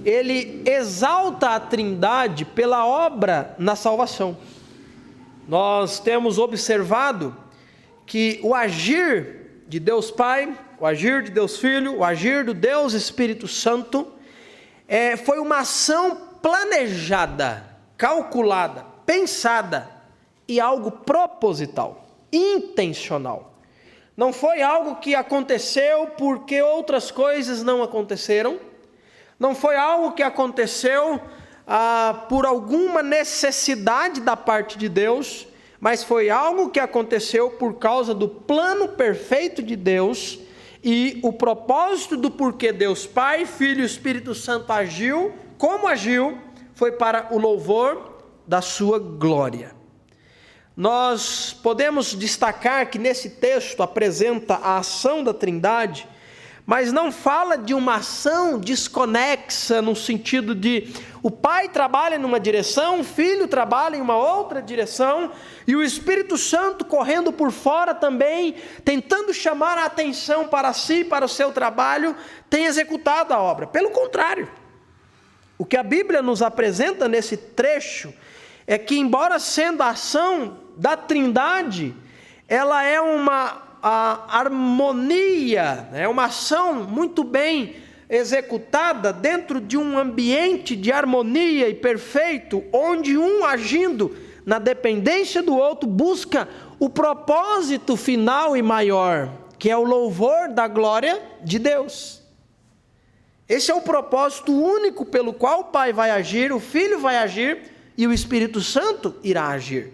ele exalta a Trindade pela obra na salvação. Nós temos observado que o agir de Deus Pai, o agir de Deus Filho, o agir do Deus Espírito Santo, foi uma ação planejada, calculada, pensada e algo proposital, intencional. Não foi algo que aconteceu porque outras coisas não aconteceram, não foi algo que aconteceu por alguma necessidade da parte de Deus, mas foi algo que aconteceu por causa do plano perfeito de Deus e o propósito do porquê Deus Pai, Filho e Espírito Santo agiu, como agiu, foi para o louvor da sua glória. Nós podemos destacar que nesse texto apresenta a ação da Trindade, mas não fala de uma ação desconexa no sentido de o Pai trabalha numa direção, o Filho trabalha em uma outra direção e o Espírito Santo correndo por fora também, tentando chamar a atenção para si, para o seu trabalho, tem executado a obra. Pelo contrário, o que a Bíblia nos apresenta nesse trecho é que, embora sendo a ação da Trindade, ela é uma harmonia, é uma ação muito bem executada dentro de um ambiente de harmonia e perfeito, onde um agindo na dependência do outro busca o propósito final e maior, que é o louvor da glória de Deus. Esse é o propósito único pelo qual o Pai vai agir, o Filho vai agir e o Espírito Santo irá agir.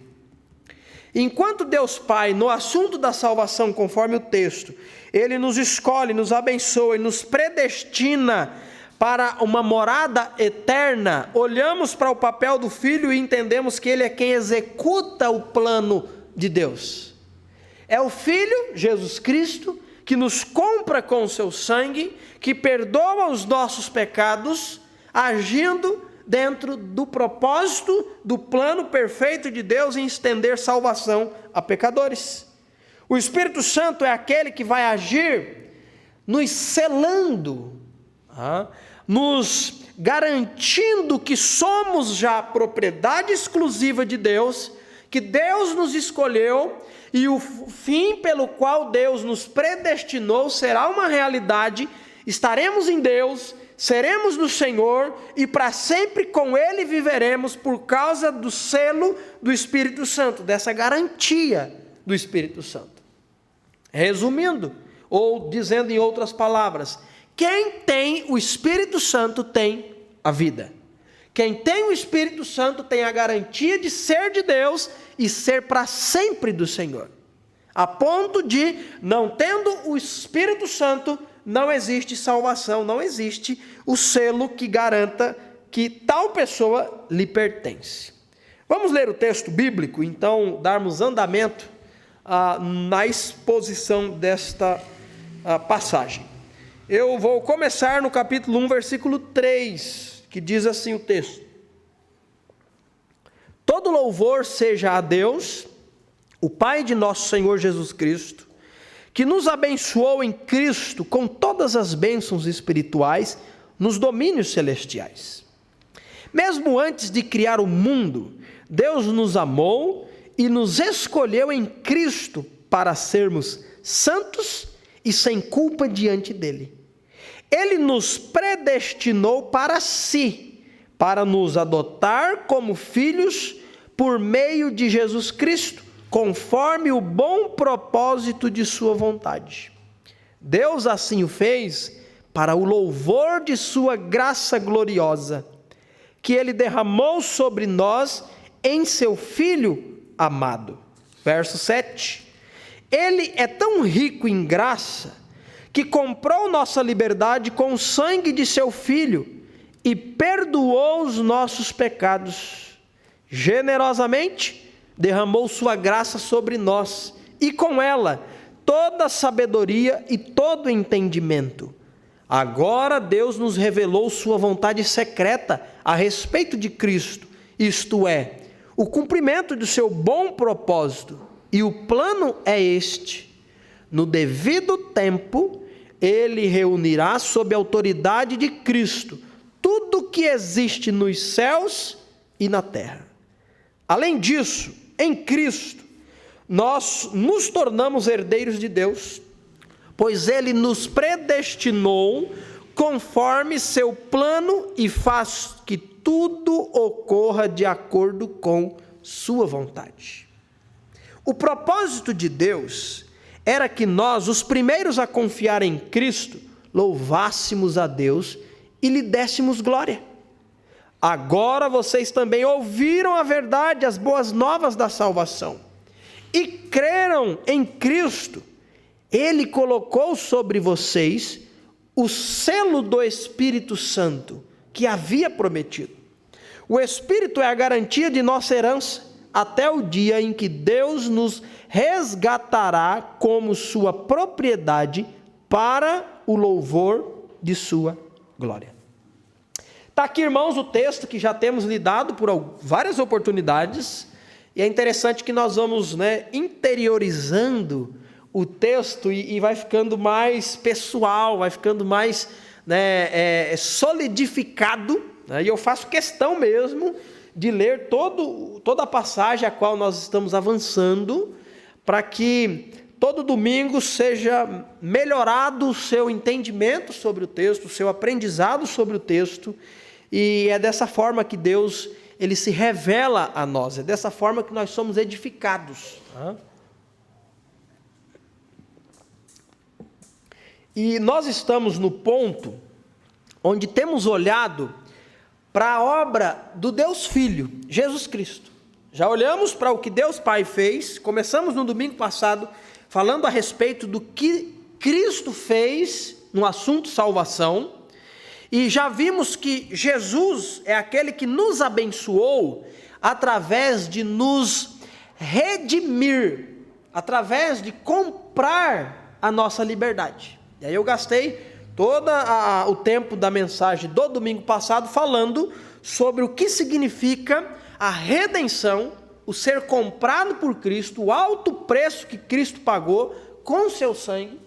Enquanto Deus Pai, no assunto da salvação, conforme o texto, Ele nos escolhe, nos abençoa e nos predestina para uma morada eterna, olhamos para o papel do Filho e entendemos que Ele é quem executa o plano de Deus. É o Filho, Jesus Cristo, que nos compra com o seu sangue, que perdoa os nossos pecados, agindo dentro do propósito do plano perfeito de Deus em estender salvação a pecadores. O Espírito Santo é aquele que vai agir nos selando, nos garantindo que somos já propriedade exclusiva de Deus, que Deus nos escolheu e o fim pelo qual Deus nos predestinou será uma realidade. Estaremos em Deus, seremos no Senhor e para sempre com Ele viveremos por causa do selo do Espírito Santo, dessa garantia do Espírito Santo. Resumindo, ou dizendo em outras palavras, quem tem o Espírito Santo tem a vida. Quem tem o Espírito Santo tem a garantia de ser de Deus e ser para sempre do Senhor. A ponto de, não tendo o Espírito Santo, não existe salvação, não existe o selo que garanta que tal pessoa lhe pertence. Vamos ler o texto bíblico, então, darmos andamento na exposição desta passagem. Eu vou começar no capítulo 1, versículo 3, que diz assim o texto: todo louvor seja a Deus, o Pai de nosso Senhor Jesus Cristo, que nos abençoou em Cristo com todas as bênçãos espirituais nos domínios celestiais. Mesmo antes de criar o mundo, Deus nos amou e nos escolheu em Cristo para sermos santos e sem culpa diante dele. Ele nos predestinou para si, para nos adotar como filhos por meio de Jesus Cristo, conforme o bom propósito de sua vontade. Deus assim o fez para o louvor de sua graça gloriosa, que Ele derramou sobre nós em seu Filho amado. Verso 7. Ele é tão rico em graça, que comprou nossa liberdade com o sangue de seu Filho, e perdoou os nossos pecados. Generosamente derramou sua graça sobre nós, e com ela toda a sabedoria e todo o entendimento. Agora Deus nos revelou sua vontade secreta a respeito de Cristo, isto é, o cumprimento do seu bom propósito, e o plano é este: no devido tempo, Ele reunirá sob a autoridade de Cristo tudo que existe nos céus e na terra. Além disso, em Cristo, nós nos tornamos herdeiros de Deus, pois Ele nos predestinou conforme seu plano e faz que tudo ocorra de acordo com sua vontade. O propósito de Deus era que nós, os primeiros a confiar em Cristo, louvássemos a Deus e lhe dessemos glória. Agora vocês também ouviram a verdade, as boas novas da salvação, e creram em Cristo. Ele colocou sobre vocês o selo do Espírito Santo, que havia prometido. O Espírito é a garantia de nossa herança, até o dia em que Deus nos resgatará como sua propriedade para o louvor de sua glória. Está aqui, irmãos, o texto que já temos lidado por várias oportunidades, e é interessante que nós vamos interiorizando o texto e vai ficando mais pessoal, vai ficando mais solidificado, e eu faço questão mesmo de ler toda a passagem a qual nós estamos avançando, para que todo domingo seja melhorado o seu entendimento sobre o texto, o seu aprendizado sobre o texto, e é dessa forma que Deus ele se revela a nós, é dessa forma que nós somos edificados. E nós estamos no ponto onde temos olhado para a obra do Deus Filho, Jesus Cristo. Já olhamos para o que Deus Pai fez, começamos no domingo passado falando a respeito do que Cristo fez no assunto salvação, e já vimos que Jesus é aquele que nos abençoou através de nos redimir, através de comprar a nossa liberdade. E aí eu gastei todo o tempo da mensagem do domingo passado falando sobre o que significa a redenção, o ser comprado por Cristo, o alto preço que Cristo pagou com seu sangue,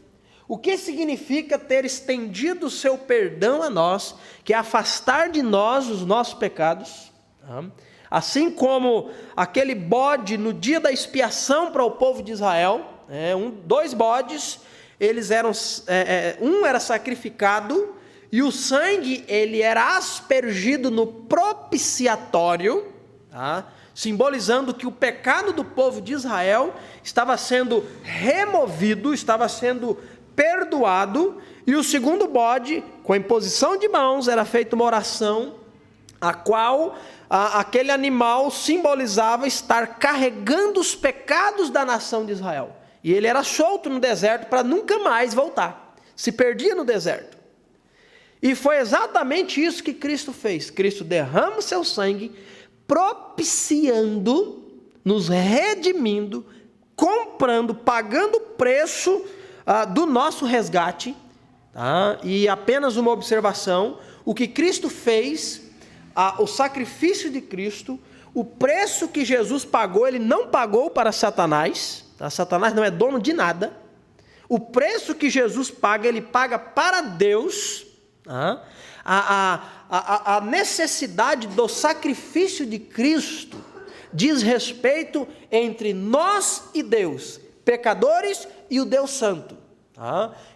o que significa ter estendido o seu perdão a nós, que é afastar de nós os nossos pecados, assim como aquele bode no dia da expiação para o povo de Israel, dois bodes, eles eram, um era sacrificado e o sangue ele era aspergido no propiciatório, simbolizando que o pecado do povo de Israel estava sendo removido, estava sendo perdoado, e o segundo bode, com a imposição de mãos, era feita uma oração, a qual aquele animal simbolizava estar carregando os pecados da nação de Israel, e ele era solto no deserto para nunca mais voltar, se perdia no deserto. E foi exatamente isso que Cristo fez. Cristo derrama o seu sangue, propiciando, nos redimindo, comprando, pagando o preço do nosso resgate. E apenas uma observação: o que Cristo fez, o sacrifício de Cristo, o preço que Jesus pagou, ele não pagou para Satanás. Satanás não é dono de nada. O preço que Jesus paga, ele paga para Deus. A necessidade do sacrifício de Cristo diz respeito entre nós e Deus, pecadores e o Deus Santo.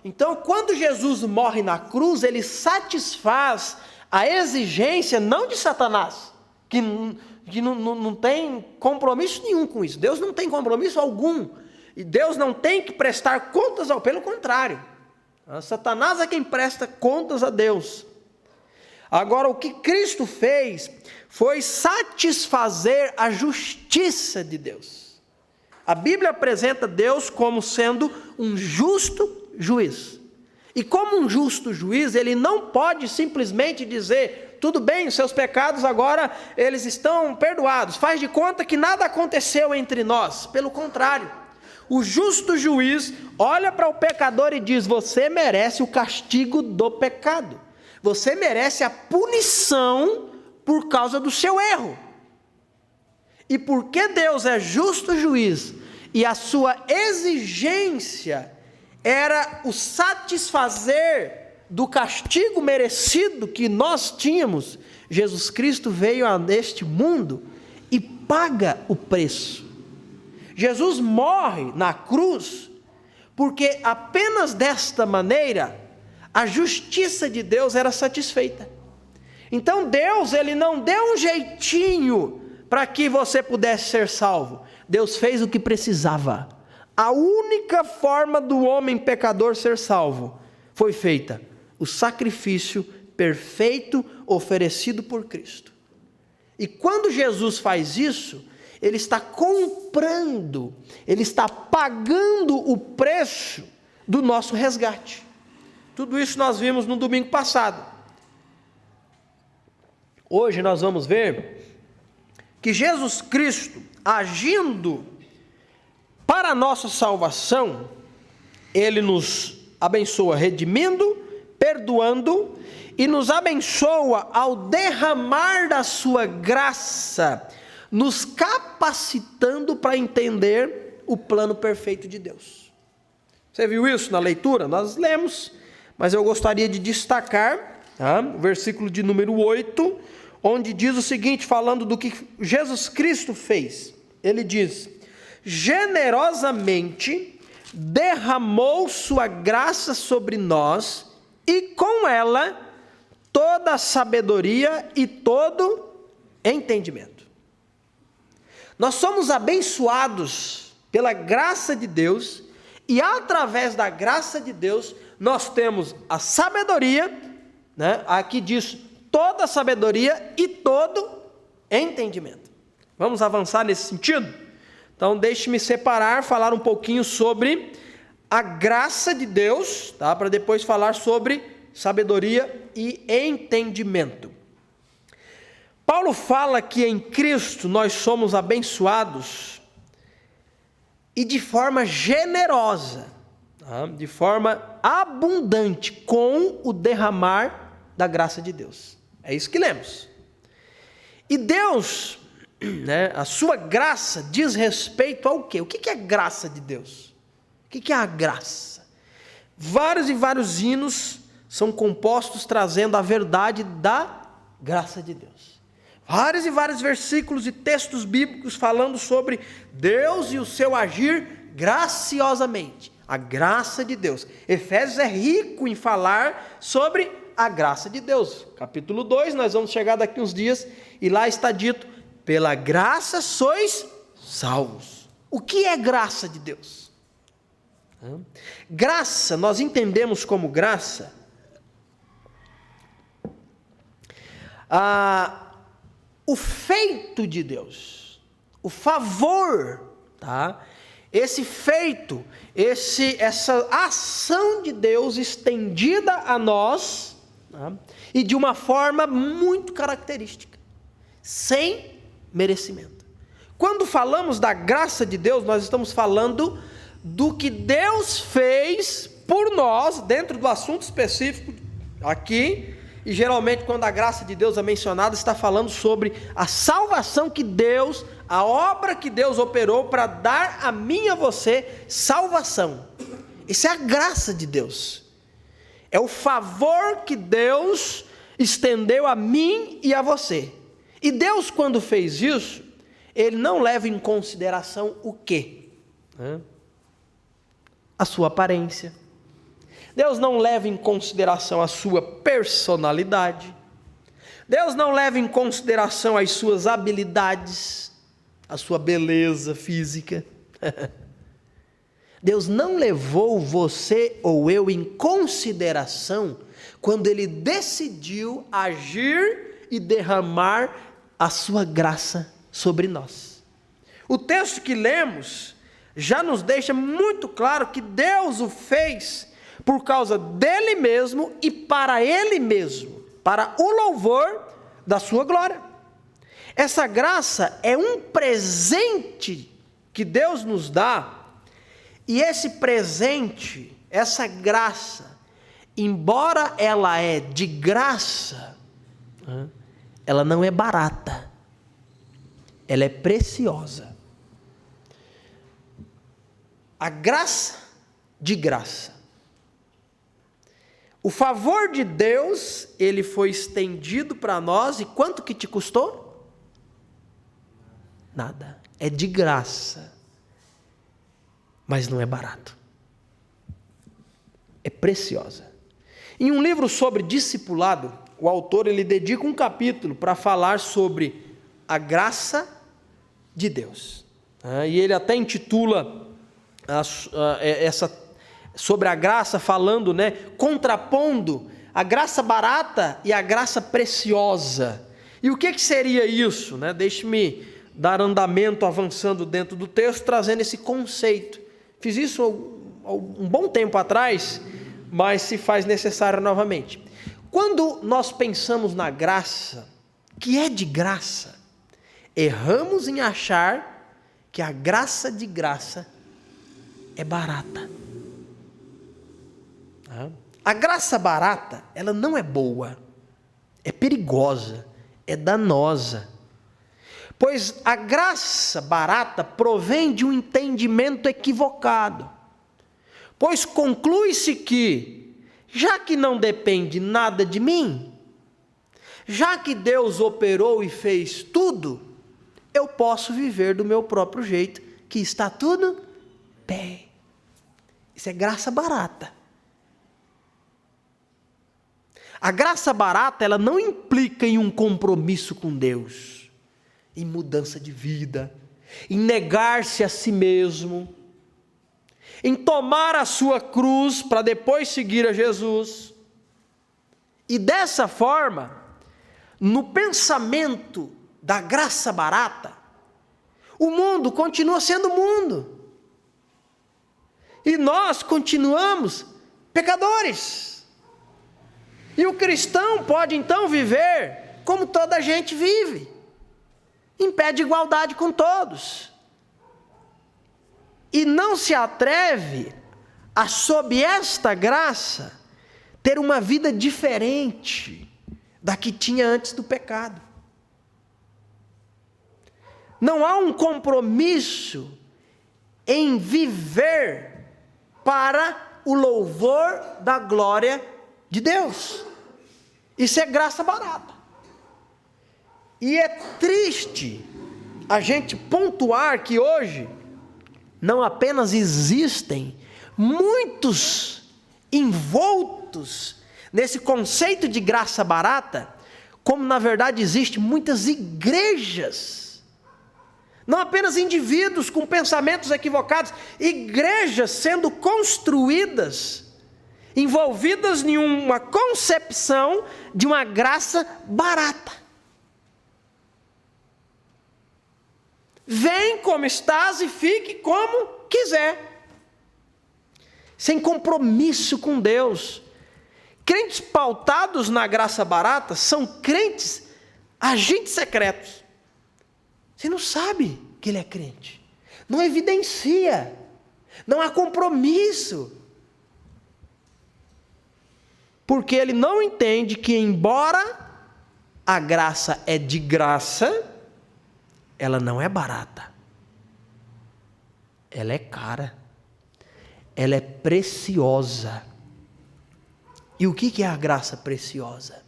Então, quando Jesus morre na cruz, ele satisfaz a exigência não de Satanás, que não tem compromisso nenhum com isso. Deus não tem compromisso algum, e Deus não tem que prestar contas pelo contrário. Satanás é quem presta contas a Deus. Agora, o que Cristo fez foi satisfazer a justiça de Deus. A Bíblia apresenta Deus como sendo um justo juiz. E como um justo juiz, ele não pode simplesmente dizer: tudo bem, os seus pecados agora eles estão perdoados, faz de conta que nada aconteceu entre nós. Pelo contrário, o justo juiz olha para o pecador e diz: você merece o castigo do pecado, você merece a punição por causa do seu erro. E porque Deus é justo juiz e a sua exigência era o satisfazer do castigo merecido que nós tínhamos, Jesus Cristo veio a este mundo e paga o preço. Jesus morre na cruz, porque apenas desta maneira a justiça de Deus era satisfeita. Então Deus, Ele não deu um jeitinho para que você pudesse ser salvo. Deus fez o que precisava. A única forma do homem pecador ser salvo foi feita o sacrifício perfeito oferecido por Cristo. E quando Jesus faz isso, Ele está comprando, Ele está pagando o preço do nosso resgate. Tudo isso nós vimos no domingo passado. Hoje nós vamos ver que Jesus Cristo, agindo para a nossa salvação, Ele nos abençoa redimindo, perdoando, e nos abençoa ao derramar da sua graça, nos capacitando para entender o plano perfeito de Deus. Você viu isso na leitura? Nós lemos, mas eu gostaria de destacar o versículo de número 8, onde diz o seguinte, falando do que Jesus Cristo fez. Ele diz: generosamente derramou sua graça sobre nós, e com ela toda a sabedoria e todo entendimento. Nós somos abençoados pela graça de Deus, e através da graça de Deus nós temos a sabedoria, aqui diz toda a sabedoria e todo entendimento. Vamos avançar nesse sentido? Então deixe-me falar um pouquinho sobre a graça de Deus, para depois falar sobre sabedoria e entendimento. Paulo fala que em Cristo nós somos abençoados e de forma generosa, de forma abundante, com o derramar da graça de Deus. É isso que lemos. E Deus, a sua graça diz respeito ao quê? O que é a graça de Deus? O que é a graça? Vários e vários hinos são compostos trazendo a verdade da graça de Deus. Vários e vários versículos e textos bíblicos falando sobre Deus e o seu agir graciosamente. A graça de Deus. Efésios é rico em falar sobre a graça de Deus. Capítulo 2, nós vamos chegar daqui uns dias, e lá está dito: pela graça sois salvos. O que é graça de Deus? Graça, nós entendemos como graça o feito de Deus, o favor, esse feito, essa ação de Deus estendida a nós, e de uma forma muito característica, sem merecimento. Quando falamos da graça de Deus, nós estamos falando do que Deus fez por nós, dentro do assunto específico aqui. E geralmente quando a graça de Deus é mencionada, está falando sobre a salvação que Deus, a obra que Deus operou para dar a mim e a você salvação. Isso é a graça de Deus. É o favor que Deus estendeu a mim e a você. E Deus, quando fez isso, Ele não leva em consideração o quê? A sua aparência. Deus não leva em consideração a sua personalidade. Deus não leva em consideração as suas habilidades, a sua beleza física. Deus não levou você ou eu em consideração quando Ele decidiu agir e derramar a sua graça sobre nós. O texto que lemos já nos deixa muito claro que Deus o fez por causa dele mesmo e para ele mesmo, para o louvor da sua glória. Essa graça é um presente que Deus nos dá, e esse presente, essa graça, embora ela é de graça, ela não é barata, ela é preciosa. A graça de graça. O favor de Deus, ele foi estendido para nós, e quanto que te custou? Nada. É de graça. Mas não é barato. É preciosa. Em um livro sobre discipulado, o autor ele dedica um capítulo para falar sobre a graça de Deus. E ele até intitula sobre a graça, falando, contrapondo a graça barata e a graça preciosa. E o que seria isso? Deixe-me dar andamento avançando dentro do texto, trazendo esse conceito. Fiz isso há um bom tempo atrás, mas se faz necessário novamente. Quando nós pensamos na graça, que é de graça, erramos em achar que a graça de graça é barata. A graça barata, ela não é boa, é perigosa, é danosa. Pois a graça barata provém de um entendimento equivocado. Pois conclui-se que, já que não depende nada de mim, já que Deus operou e fez tudo, eu posso viver do meu próprio jeito, que está tudo bem. Isso é graça barata. A graça barata, ela não implica em um compromisso com Deus, em mudança de vida, em negar-se a si mesmo, em tomar a sua cruz para depois seguir a Jesus. E dessa forma, no pensamento da graça barata, o mundo continua sendo mundo. E nós continuamos pecadores. E o cristão pode então viver como toda a gente vive, em pé de igualdade com todos. E não se atreve a, sob esta graça, ter uma vida diferente da que tinha antes do pecado. Não há um compromisso em viver para o louvor da glória de Deus. Isso é graça barata. E é triste a gente pontuar que hoje não apenas existem muitos envoltos nesse conceito de graça barata, como na verdade existem muitas igrejas, não apenas indivíduos com pensamentos equivocados, igrejas sendo construídas, envolvidas em uma concepção de uma graça barata. Vem como estás e fique como quiser, sem compromisso com Deus. Crentes pautados na graça barata são crentes agentes secretos. Você não sabe que ele é crente, não evidencia, não há compromisso, porque ele não entende que, embora a graça é de graça, ela não é barata, ela é cara, ela é preciosa. E o que é a graça preciosa?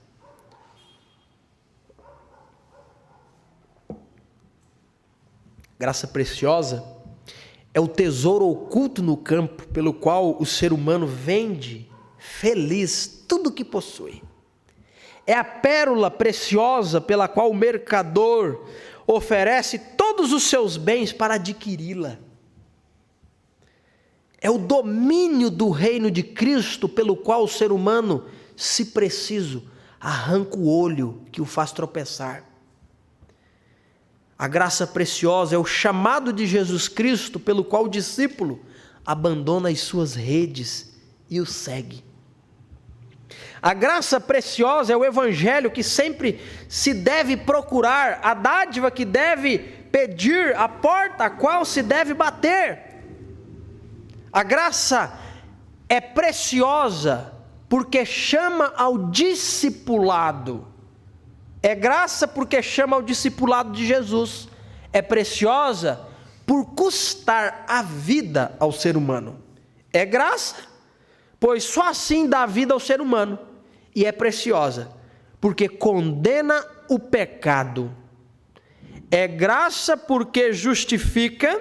Graça preciosa é o tesouro oculto no campo, pelo qual o ser humano vende feliz tudo o que possui. É a pérola preciosa pela qual o mercador oferece todos os seus bens para adquiri-la. É o domínio do reino de Cristo pelo qual o ser humano, se preciso, arranca o olho que o faz tropeçar. A graça preciosa é o chamado de Jesus Cristo pelo qual o discípulo abandona as suas redes e o segue. A graça preciosa é o evangelho que sempre se deve procurar, a dádiva que deve pedir, a porta a qual se deve bater. A graça é preciosa porque chama ao discipulado. É graça porque chama ao discipulado de Jesus. É preciosa por custar a vida ao ser humano. É graça pois só assim dá vida ao ser humano, e é preciosa, porque condena o pecado. É graça porque justifica,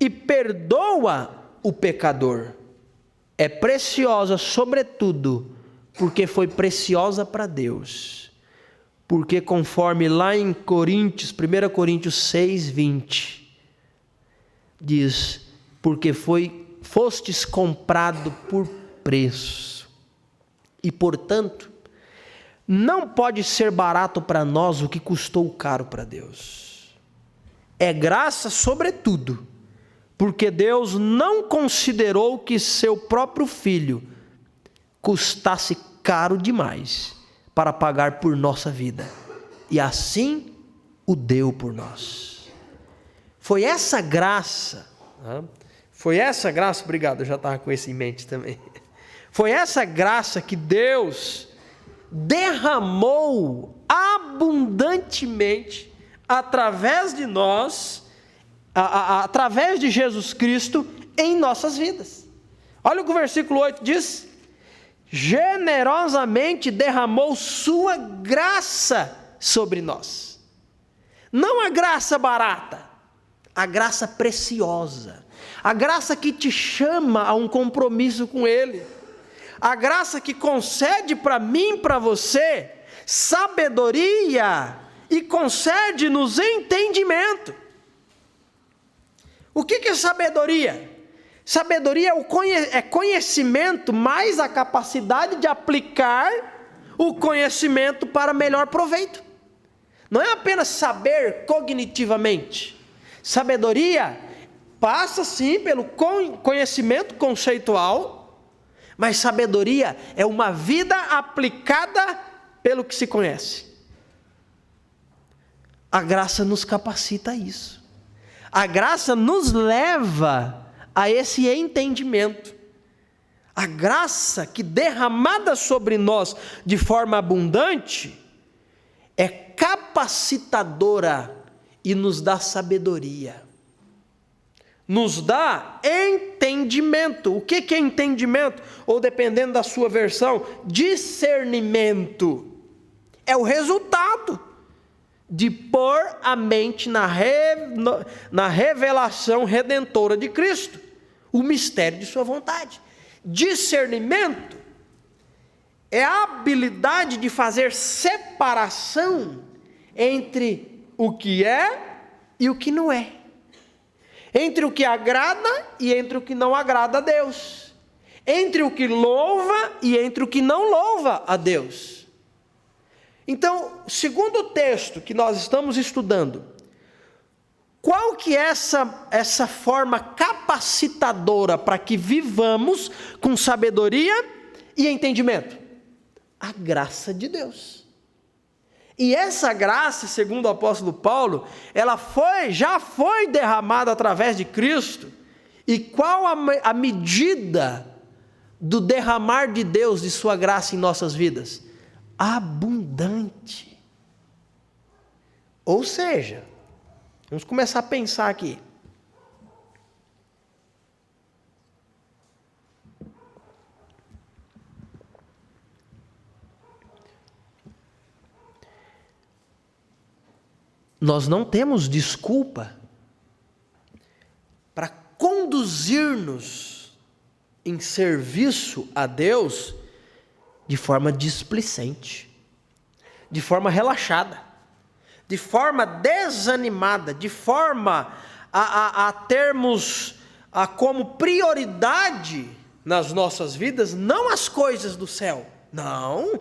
e perdoa o pecador. É preciosa, sobretudo, porque foi preciosa para Deus. Porque conforme lá em 1 Coríntios 6:20, diz, porque fostes comprado por preço. E, portanto, não pode ser barato para nós o que custou caro para Deus. É graça sobretudo, porque Deus não considerou que seu próprio Filho custasse caro demais para pagar por nossa vida, e assim o deu por nós. Foi essa graça, obrigado, eu já estava com isso em mente também. Foi essa graça que Deus derramou abundantemente através de nós, através de Jesus Cristo em nossas vidas. Olha o que o versículo 8 diz: generosamente derramou sua graça sobre nós. Não a graça barata, a graça preciosa, a graça que te chama a um compromisso com Ele, a graça que concede para mim e para você sabedoria e concede-nos entendimento. O que é sabedoria? Sabedoria é conhecimento mais a capacidade de aplicar o conhecimento para melhor proveito. Não é apenas saber cognitivamente. Sabedoria passa sim pelo conhecimento conceitual, mas sabedoria é uma vida aplicada pelo que se conhece. A graça nos capacita a isso. A graça nos leva a esse entendimento. A graça que derramada sobre nós de forma abundante é capacitadora e nos dá sabedoria. Nos dá entendimento. O que é entendimento? Ou, dependendo da sua versão, discernimento. É o resultado de pôr a mente na revelação redentora de Cristo, o mistério de sua vontade. Discernimento é a habilidade de fazer separação entre o que é e o que não é, entre o que agrada e entre o que não agrada a Deus, entre o que louva e entre o que não louva a Deus. Então, segundo o texto que nós estamos estudando, qual que é essa forma capacitadora para que vivamos com sabedoria e entendimento? A graça de Deus. E essa graça, segundo o apóstolo Paulo, ela já foi derramada através de Cristo. E qual a medida do derramar de Deus de sua graça em nossas vidas? Abundante. Ou seja, vamos começar a pensar aqui. Nós não temos desculpa para conduzir-nos em serviço a Deus de forma displicente, de forma relaxada, de forma desanimada, de forma a termos como prioridade nas nossas vidas não as coisas do céu. Não.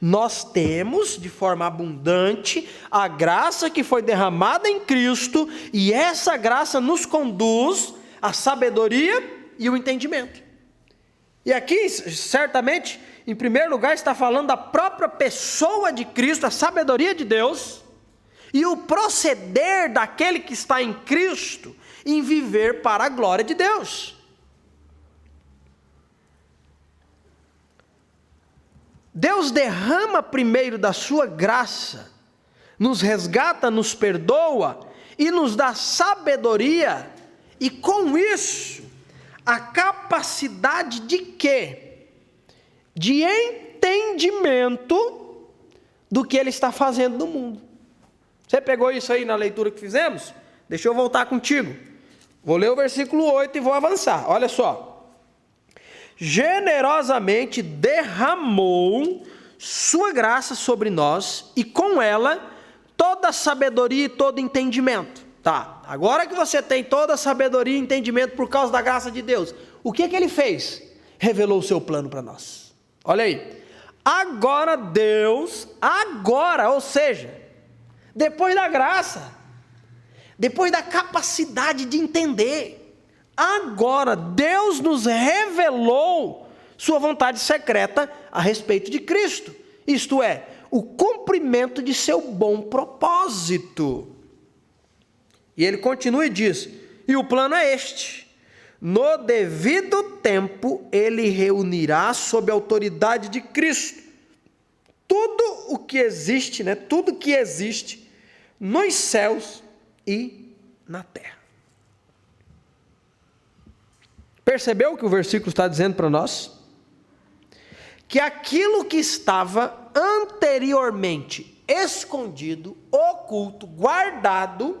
Nós temos de forma abundante a graça que foi derramada em Cristo, e essa graça nos conduz à sabedoria e o entendimento. E aqui, certamente, em primeiro lugar, está falando da própria pessoa de Cristo, a sabedoria de Deus, e o proceder daquele que está em Cristo em viver para a glória de Deus. Deus derrama primeiro da sua graça, nos resgata, nos perdoa e nos dá sabedoria, e com isso, a capacidade de quê? De entendimento do que Ele está fazendo no mundo. Você pegou isso aí na leitura que fizemos? Deixa eu voltar contigo. Vou ler o versículo 8 e vou avançar. Olha só. Generosamente derramou sua graça sobre nós, e com ela toda a sabedoria e todo entendimento. Tá, agora que você tem toda a sabedoria e entendimento por causa da graça de Deus, o que Ele fez? Revelou o seu plano para nós. Olha aí. Agora Deus, ou seja, depois da graça, depois da capacidade de entender, agora Deus nos revelou sua vontade secreta a respeito de Cristo, isto é, o cumprimento de seu bom propósito. E ele continua e diz, e o plano é este: no devido tempo ele reunirá sob a autoridade de Cristo tudo o que existe, tudo que existe nos céus e na terra. Percebeu o que o versículo está dizendo para nós? Que aquilo que estava anteriormente escondido, oculto, guardado,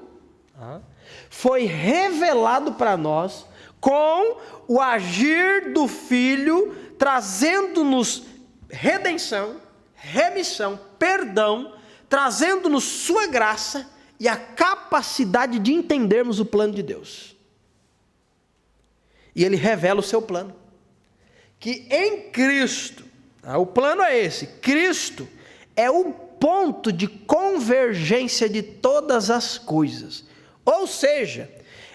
foi revelado para nós com o agir do Filho, trazendo-nos redenção, remissão, perdão, trazendo-nos sua graça e a capacidade de entendermos o plano de Deus. E Ele revela o seu plano, que em Cristo, o plano é esse: Cristo é o ponto de convergência de todas as coisas. Ou seja,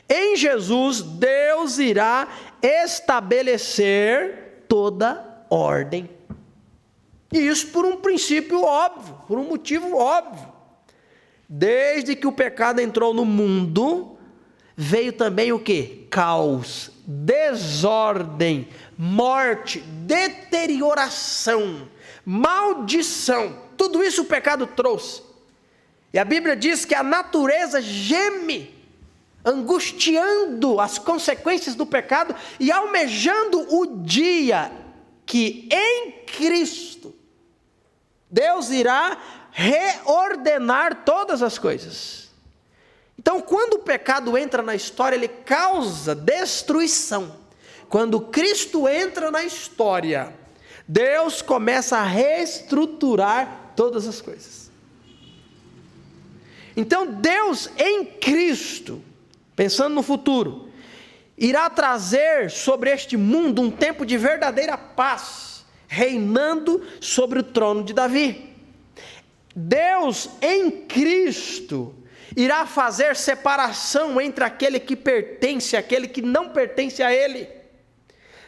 em Jesus, Deus irá estabelecer toda ordem. E isso por um princípio óbvio, por um motivo óbvio. Desde que o pecado entrou no mundo, veio também o quê? Caos, desordem, morte, deterioração, maldição. Tudo isso o pecado trouxe. E a Bíblia diz que a natureza geme, angustiando as consequências do pecado e almejando o dia que em Cristo Deus irá reordenar todas as coisas. Então, quando o pecado entra na história, ele causa destruição. Quando Cristo entra na história, Deus começa a reestruturar todas as coisas. Então Deus em Cristo, pensando no futuro, irá trazer sobre este mundo um tempo de verdadeira paz, reinando sobre o trono de Davi. Deus em Cristo irá fazer separação entre aquele que pertence e aquele que não pertence a Ele.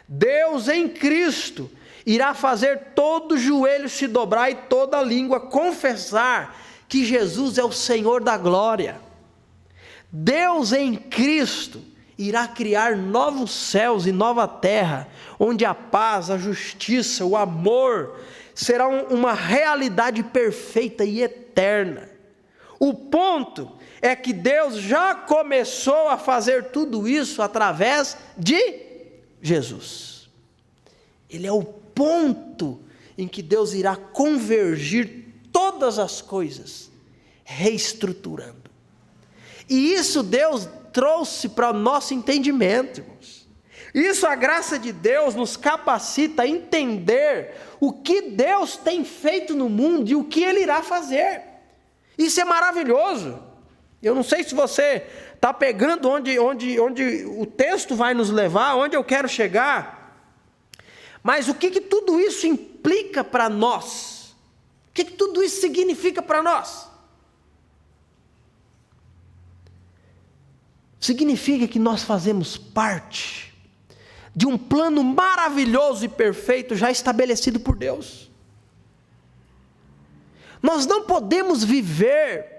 Deus em Cristo irá fazer todo joelho se dobrar e toda língua confessar que Jesus é o Senhor da glória. Deus em Cristo irá criar novos céus e nova terra, onde a paz, a justiça, o amor serão uma realidade perfeita e eterna. O ponto é que Deus já começou a fazer tudo isso através de Jesus. Ele é o ponto em que Deus irá convergir todas as coisas, reestruturando. E isso Deus trouxe para o nosso entendimento, irmãos. Isso a graça de Deus nos capacita a entender o que Deus tem feito no mundo e o que Ele irá fazer. Isso é maravilhoso. Eu não sei se você está pegando onde o texto vai nos levar, onde eu quero chegar, mas o que tudo isso implica para nós? O que tudo isso significa para nós? Significa que nós fazemos parte de um plano maravilhoso e perfeito já estabelecido por Deus. Nós não podemos viver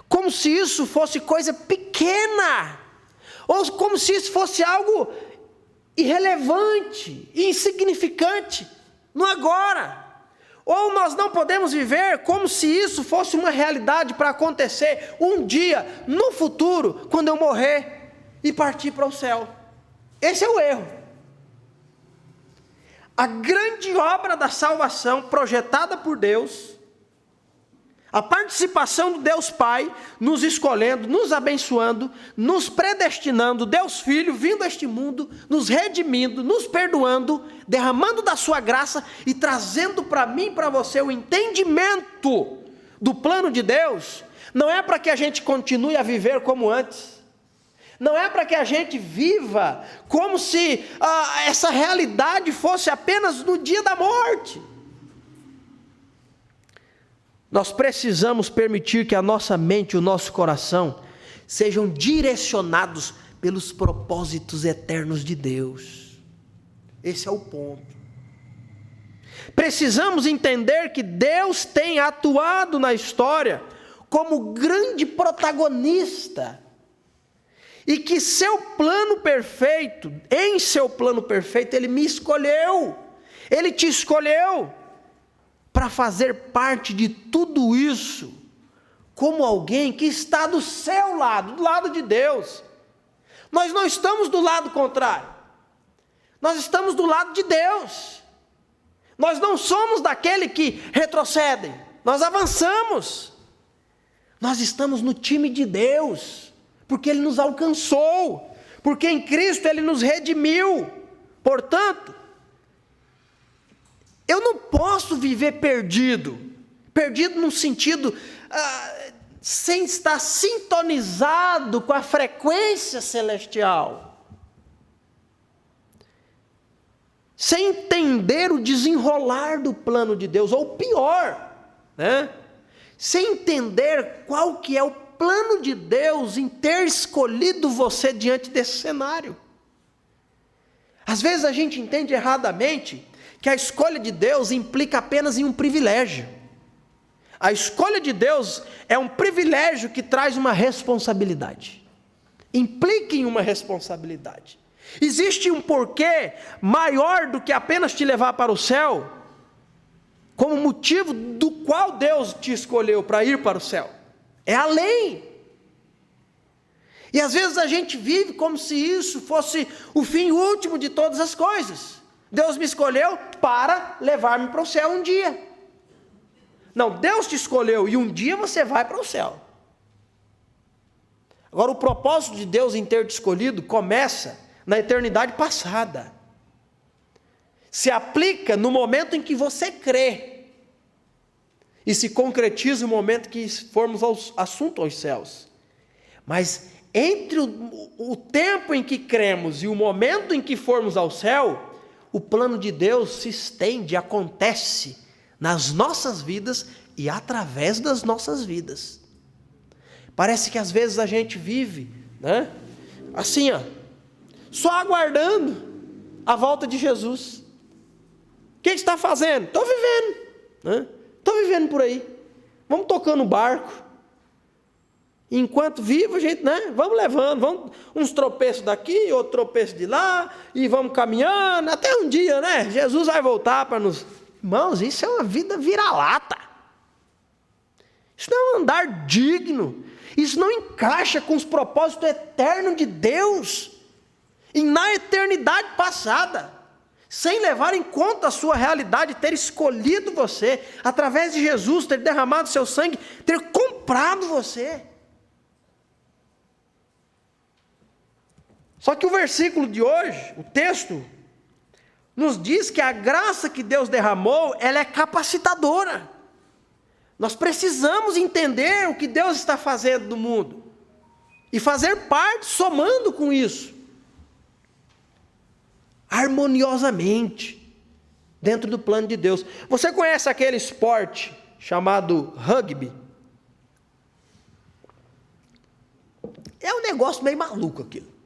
como se isso fosse coisa pequena, ou como se isso fosse algo irrelevante, insignificante, no agora. Ou nós não podemos viver como se isso fosse uma realidade para acontecer um dia, no futuro, quando eu morrer e partir para o céu. Esse é o erro. A grande obra da salvação projetada por Deus, a participação do Deus Pai, nos escolhendo, nos abençoando, nos predestinando, Deus Filho vindo a este mundo, nos redimindo, nos perdoando, derramando da sua graça e trazendo para mim e para você o entendimento do plano de Deus, não é para que a gente continue a viver como antes, não é para que a gente viva como se essa realidade fosse apenas no dia da morte. Nós precisamos permitir que a nossa mente e o nosso coração sejam direcionados pelos propósitos eternos de Deus. Esse é o ponto. Precisamos entender que Deus tem atuado na história como grande protagonista e que em seu plano perfeito, Ele me escolheu, Ele te escolheu para fazer parte de tudo isso, como alguém que está do seu lado, do lado de Deus. Nós não estamos do lado contrário, nós estamos do lado de Deus. Nós não somos daquele que retrocedem, nós avançamos. Nós estamos no time de Deus, porque Ele nos alcançou, porque em Cristo Ele nos redimiu. Portanto, eu não posso viver perdido no sentido, sem estar sintonizado com a frequência celestial, sem entender o desenrolar do plano de Deus, ou pior, sem entender qual que é o plano de Deus em ter escolhido você diante desse cenário. Às vezes a gente entende erradamente que a escolha de Deus implica apenas em um privilégio. A escolha de Deus é um privilégio que traz uma responsabilidade. Implica em uma responsabilidade. Existe um porquê maior do que apenas te levar para o céu, como motivo do qual Deus te escolheu para ir para o céu. É além. E às vezes a gente vive como se isso fosse o fim último de todas as coisas. Deus me escolheu para levar-me para o céu um dia. Não, Deus te escolheu e um dia você vai para o céu. Agora, o propósito de Deus em ter te escolhido começa na eternidade passada. Se aplica no momento em que você crê. E se concretiza no momento que formos ao assunto aos céus. Mas entre o tempo em que cremos e o momento em que formos ao céu, o plano de Deus se estende, acontece nas nossas vidas e através das nossas vidas. Parece que às vezes a gente vive, assim, só aguardando a volta de Jesus. O que está fazendo? Estou vivendo, estou vivendo por aí, vamos tocando o barco. Enquanto vivo, a gente, vamos levando, vamos uns tropeços daqui, outro tropeço de lá, e vamos caminhando, até um dia, Jesus vai voltar para nos... Irmãos, isso é uma vida vira-lata. Isso não é um andar digno. Isso não encaixa com os propósitos eternos de Deus. E na eternidade passada, sem levar em conta a sua realidade, ter escolhido você, através de Jesus, ter derramado seu sangue, ter comprado você. Só que o versículo de hoje, o texto, nos diz que a graça que Deus derramou, ela é capacitadora. Nós precisamos entender o que Deus está fazendo no mundo, e fazer parte, somando com isso, harmoniosamente, dentro do plano de Deus. Você conhece aquele esporte chamado rugby? É um negócio meio maluco aquilo.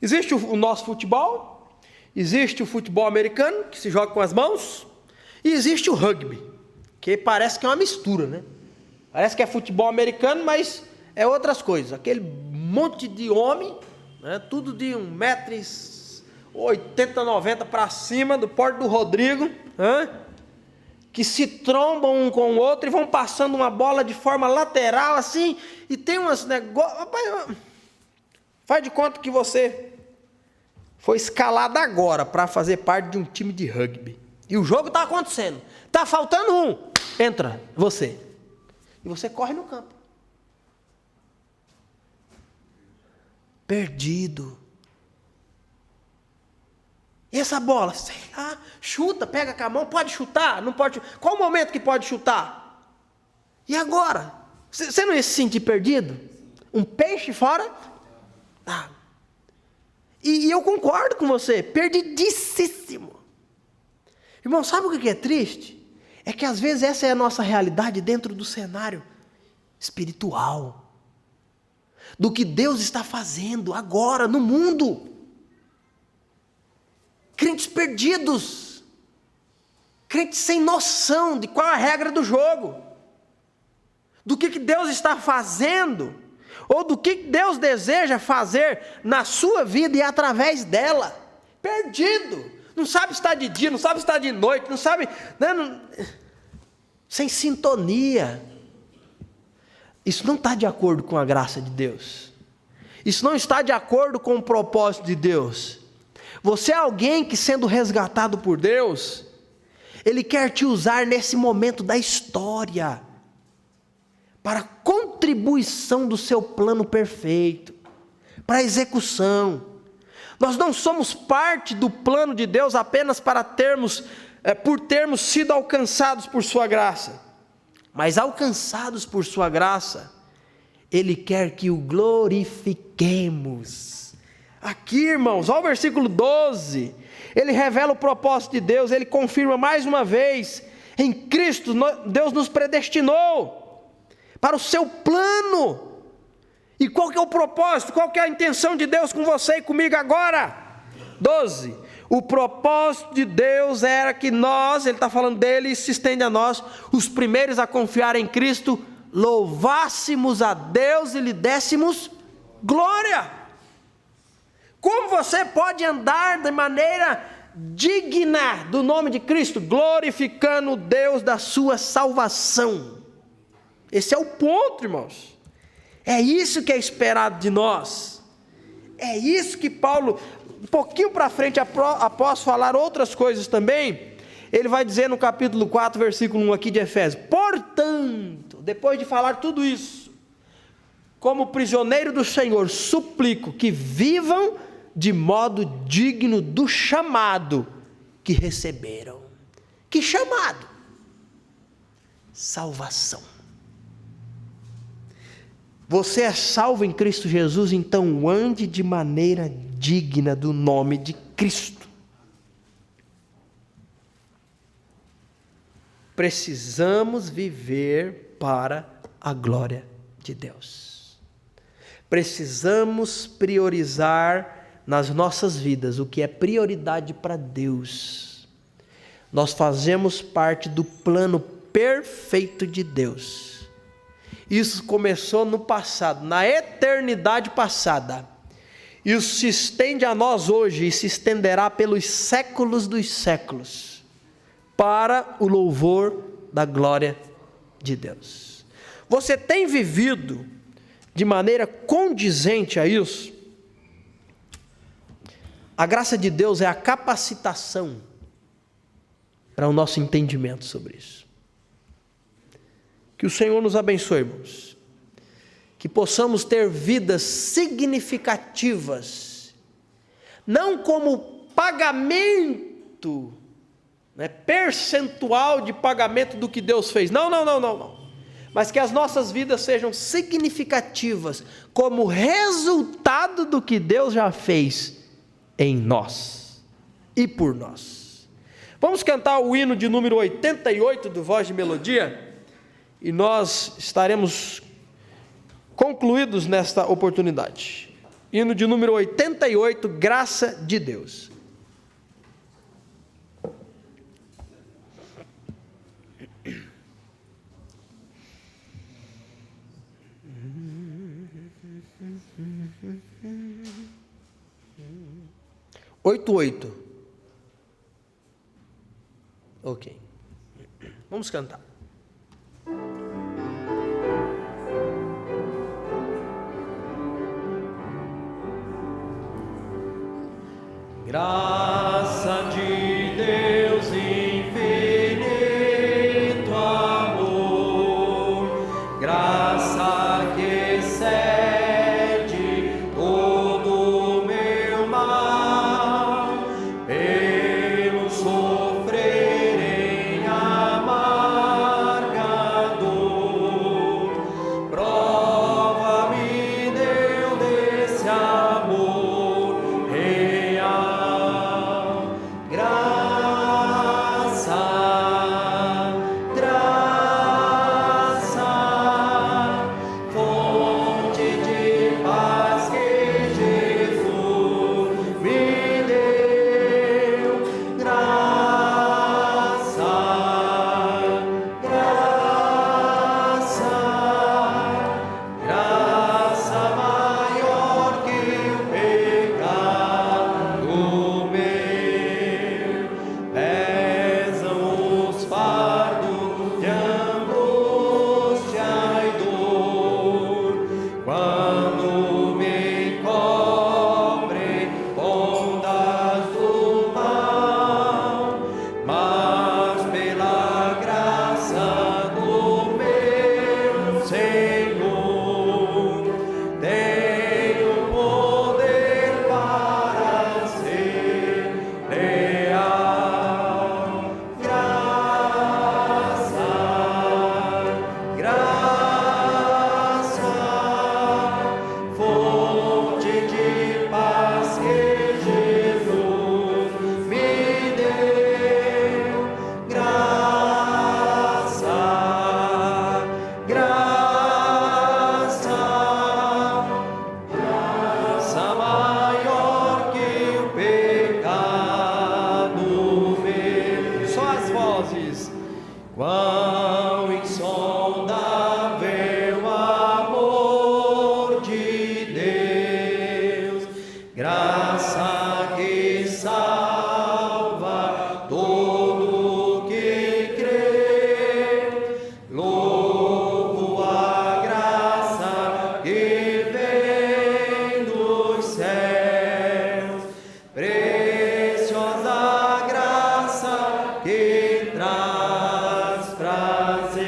Existe o nosso futebol, existe o futebol americano, que se joga com as mãos, e existe o rugby, que parece que é uma mistura, Parece que é futebol americano, mas é outras coisas. Aquele monte de homem, tudo de 1,80 m, 90 para cima, do porte do Rodrigo, que se trombam um com o outro e vão passando uma bola de forma lateral assim, e tem umas negócios. Faz de conta que você foi escalado agora para fazer parte de um time de rugby. E o jogo está acontecendo. Está faltando um. Entra você. E você corre no campo. Perdido. E essa bola? Sei lá. Chuta, pega com a mão. Pode chutar? Não pode. Qual o momento que pode chutar? E agora? Você não ia se sentir perdido? Um peixe fora? Ah. E eu concordo com você. Perdidíssimo. Irmão, sabe o que é triste? É que às vezes essa é a nossa realidade dentro do cenário espiritual. Do que Deus está fazendo agora no mundo. Crentes perdidos. Crentes sem noção de qual é a regra do jogo. Do que Deus está fazendo. Ou do que Deus deseja fazer na sua vida e através dela. Perdido. Não sabe estar de dia, não sabe estar de noite, não sabe... sem sintonia. Isso não está de acordo com a graça de Deus. Isso não está de acordo com o propósito de Deus. Você é alguém que, sendo resgatado por Deus, Ele quer te usar nesse momento da história, para a contribuição do seu plano perfeito, para a execução. Nós não somos parte do plano de Deus apenas por termos sido alcançados por sua graça, mas alcançados por sua graça, Ele quer que o glorifiquemos. Aqui, irmãos, olha o versículo 12, ele revela o propósito de Deus, ele confirma mais uma vez, em Cristo Deus nos predestinou para o seu plano. E qual que é o propósito? Qual que é a intenção de Deus com você e comigo agora? 12. O propósito de Deus era que nós, ele está falando dele e se estende a nós, os primeiros a confiar em Cristo, louvássemos a Deus e lhe dessemos glória. Como você pode andar de maneira digna do nome de Cristo, glorificando o Deus da sua salvação? Esse é o ponto, irmãos. É isso que é esperado de nós. É isso que Paulo, um pouquinho para frente, após falar outras coisas também, ele vai dizer no capítulo 4, versículo 1 aqui de Efésios: portanto, depois de falar tudo isso, como prisioneiro do Senhor, suplico que vivam de modo digno do chamado que receberam. Que chamado? Salvação. Você é salvo em Cristo Jesus, então ande de maneira digna do nome de Cristo. Precisamos viver para a glória de Deus. Precisamos priorizar nas nossas vidas o que é prioridade para Deus. Nós fazemos parte do plano perfeito de Deus. Isso começou no passado, na eternidade passada. Isso se estende a nós hoje e se estenderá pelos séculos dos séculos, para o louvor da glória de Deus. Você tem vivido de maneira condizente a isso? A graça de Deus é a capacitação para o nosso entendimento sobre isso. Que o Senhor nos abençoe, irmãos. Que possamos ter vidas significativas, não como pagamento, percentual de pagamento do que Deus fez. Não. Mas que as nossas vidas sejam significativas, como resultado do que Deus já fez em nós e por nós. Vamos cantar o hino de número 88 do Voz de Melodia? E nós estaremos concluídos nesta oportunidade. Hino de número 88, Graça de Deus. Ok. Vamos cantar. Graça de Deus infinito amor, graça que excede todo o meu mal, pelo sofrer em amarga dor, prova-me deu desse amor real. Quão insondável amor de Deus, graça que salva todo que crê. Louvo a graça que vem dos céus, preciosa graça que traz prazer,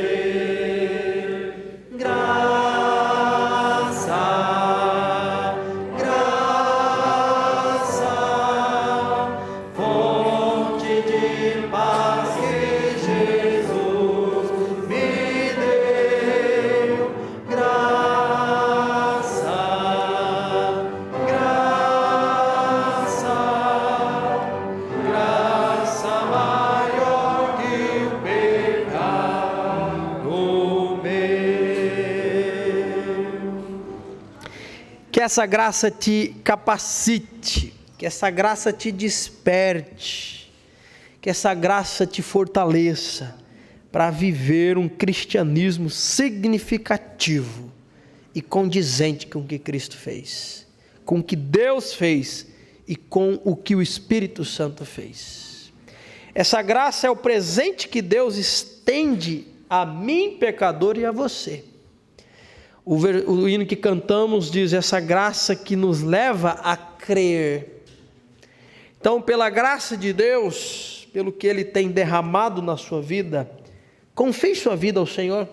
graça, graça, fonte de paz que Jesus me deu, graça, graça, graça maior que o pecado meu. Que essa graça te capacite, que essa graça te desperte, que essa graça te fortaleça para viver um cristianismo significativo e condizente com o que Cristo fez, com o que Deus fez e com o que o Espírito Santo fez. Essa graça é o presente que Deus estende a mim, pecador, e a você. O hino que cantamos diz: essa graça que nos leva a crer. Então, pela graça de Deus, pelo que Ele tem derramado na sua vida, confie sua vida ao Senhor,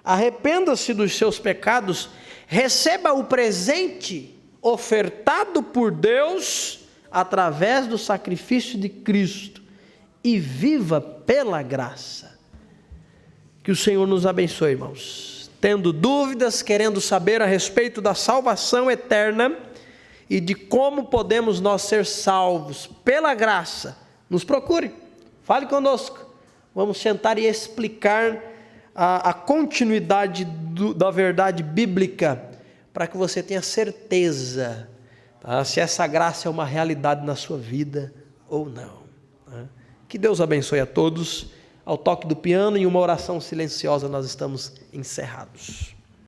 arrependa-se dos seus pecados, receba o presente ofertado por Deus através do sacrifício de Cristo e viva pela graça. Que o Senhor nos abençoe, irmãos. Tendo dúvidas, querendo saber a respeito da salvação eterna e de como podemos nós ser salvos pela graça, nos procure, fale conosco. Vamos sentar e explicar a continuidade da verdade bíblica, para que você tenha certeza, tá, se essa graça é uma realidade na sua vida ou não. Tá? Que Deus abençoe a todos. Ao toque do piano e uma oração silenciosa nós estamos encerrados.